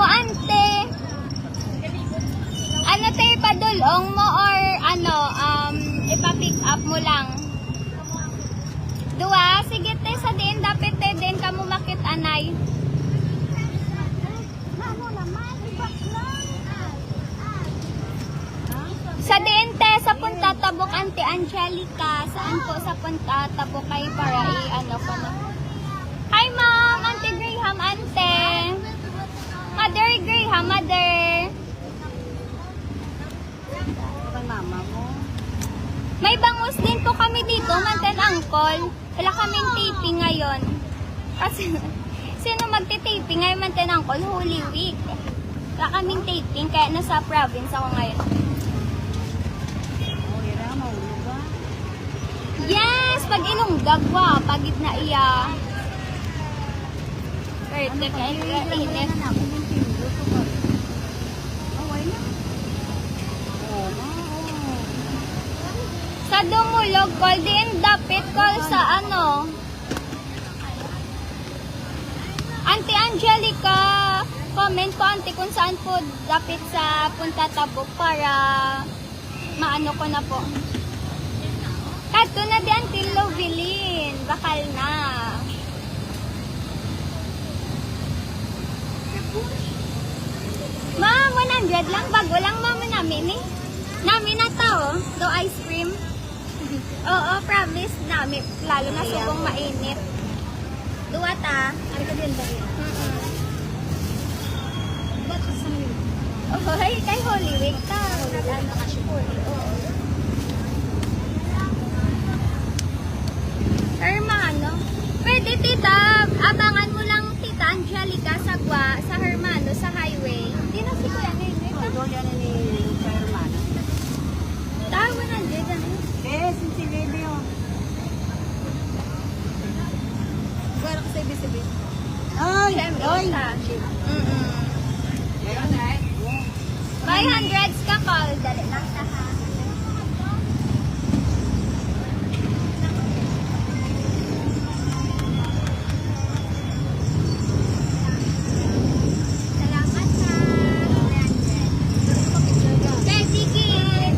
mo, ante? Ano tayo, padulong mo or ano, ipa-pick up mo lang? Dua? Sige te, sa din, dapat te, din ka mo makit anay. Sa din te, sa Punta Tabok, Ante Angelica. Saan po sa Punta Tabok kayo para i-ano ko na? Hi ma'am, Ante Graham, ante. Mother Graham, mother. May bangus din po kami dito, manten uncle. Wala kaming taping ngayon. Kasi, sino magti-taping ngayon, manten uncle? Holy Week. Wala kaming taping, kaya nasa province ako ngayon. Yes! Pag ilunggag wa, pagid na iya. Pwede kayo init. Sa dumulog, call din dapit call sa ano. Auntie Angelica, comment ko auntie kung saan po dapit sa Punta Tabok para maano ko na po. Kato na di Auntie Lovelyn, bakal na. Ma'am, 100 lang, bago lang mama namin eh. Namin na tao, do ice cream. Oo, promise namin. Lalo na subong mainit. Duwat ah. Ari ka din ba yan? Oh, kay Holy Week ta. Ano ka siya? Oo. Hermano. Pwede tita, abangan mo lang tita Angelica sa Hermano, sa highway. Hindi na si Kuya Nene. Doon yan ni Hermano. Tawa na dyan. Yes, si Lady yun. Wala ka sa ibig-ibig. Ay! Ay! Meron na eh. 500 ka call. Dali lang sa ha. Salamat ha. 100. Betty Kid.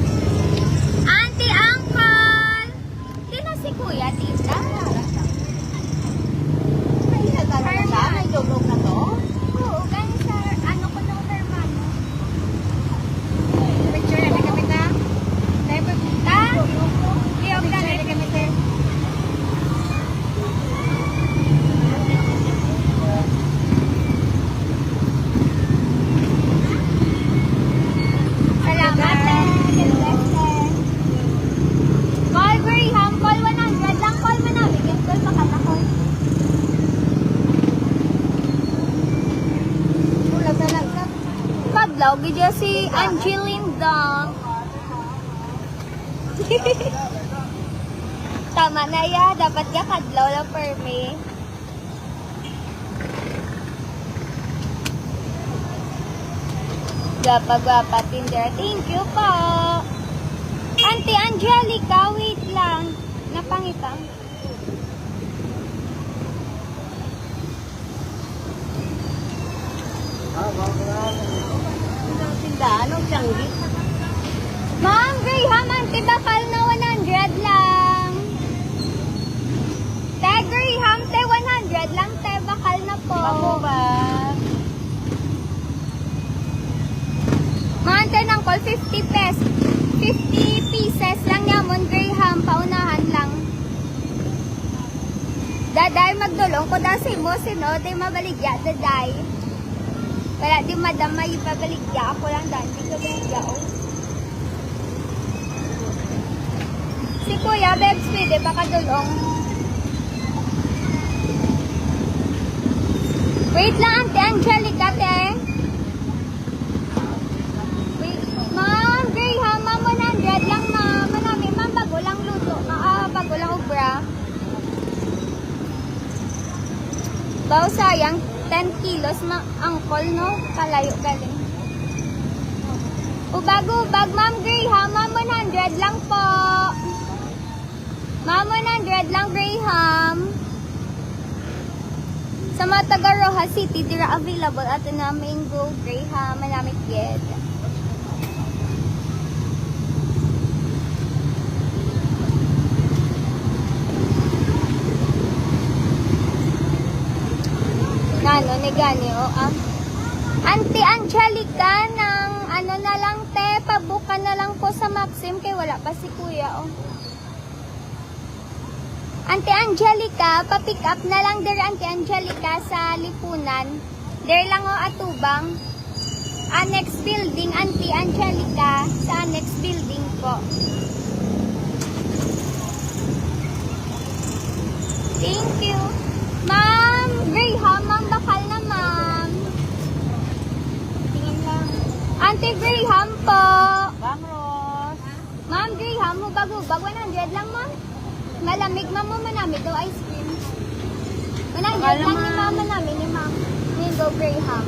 Auntie, Uncle. Di na si Kuya, tita. May dulog na to? Oo, ganun sa ano ko nung Hermano. Picture yan, kami ta? Tayo pupunta? Liyog na rin. Kami ta? Salamat Call Graham, call 100 lang, call mo namin. Yung call makatakol. Ulag na lang. Kadlaw, gidya si Angelinda. Tama na ya, dapat ka kadlaw lang per me. Gwapa-gwapa Tinder. Thank you po. Auntie Angelica, wait lang. Napangita. Tindahan, ang tiyanggi. Ma'am Graham, auntie bakal na 100 lang. Te Graham, te 100 lang, te bakal na po. Babo ba? Maante ng call 50 pesos. 50 pieces lang yamon Graham, paunahan lang. Daday magdulong ko dasi mo sino, di mabaligya daday. Wala di madamay ipabaligya ako lang dan, di ka baligya oh. Si Kuya Bebs, pwede baka dulong. Wait lang, Auntie Angelica, te. Wait, Ma'am Graham, Ma'am 100 lang, Ma'am. Manami, Ma'am, bago lang luto. Bago lang ubra. Baw, sayang, 10 kilos, Uncle, no? Kalayo galing. Ubag-ubag, Ma'am Graham, Ma'am 100 lang po. Ma'am 100 lang, Graham. Sa mga taga Rojas City, dira available ato na mango Graham, manamit yet. Nano, ni gani, o Auntie Angelica, ng ano na lang te, pabuka na lang po sa Maxim, kay wala pa si kuya, Auntie Angelica, pa-pick up na lang there, Auntie Angelica, sa Lipunan. There lang atubang. Annex building, Auntie Angelica, sa annex building po. Thank you. Ma'am, Graham, ma'am, bakal na ma'am. Tingin lang. Auntie Graham po. Bang Ros. Ma'am Graham, hubag-hubag, 100 lang ma'am. Malamig ma'am mo manamig daw ice cream. 100 lang ni mama namin ni ma'am. Mango Graham.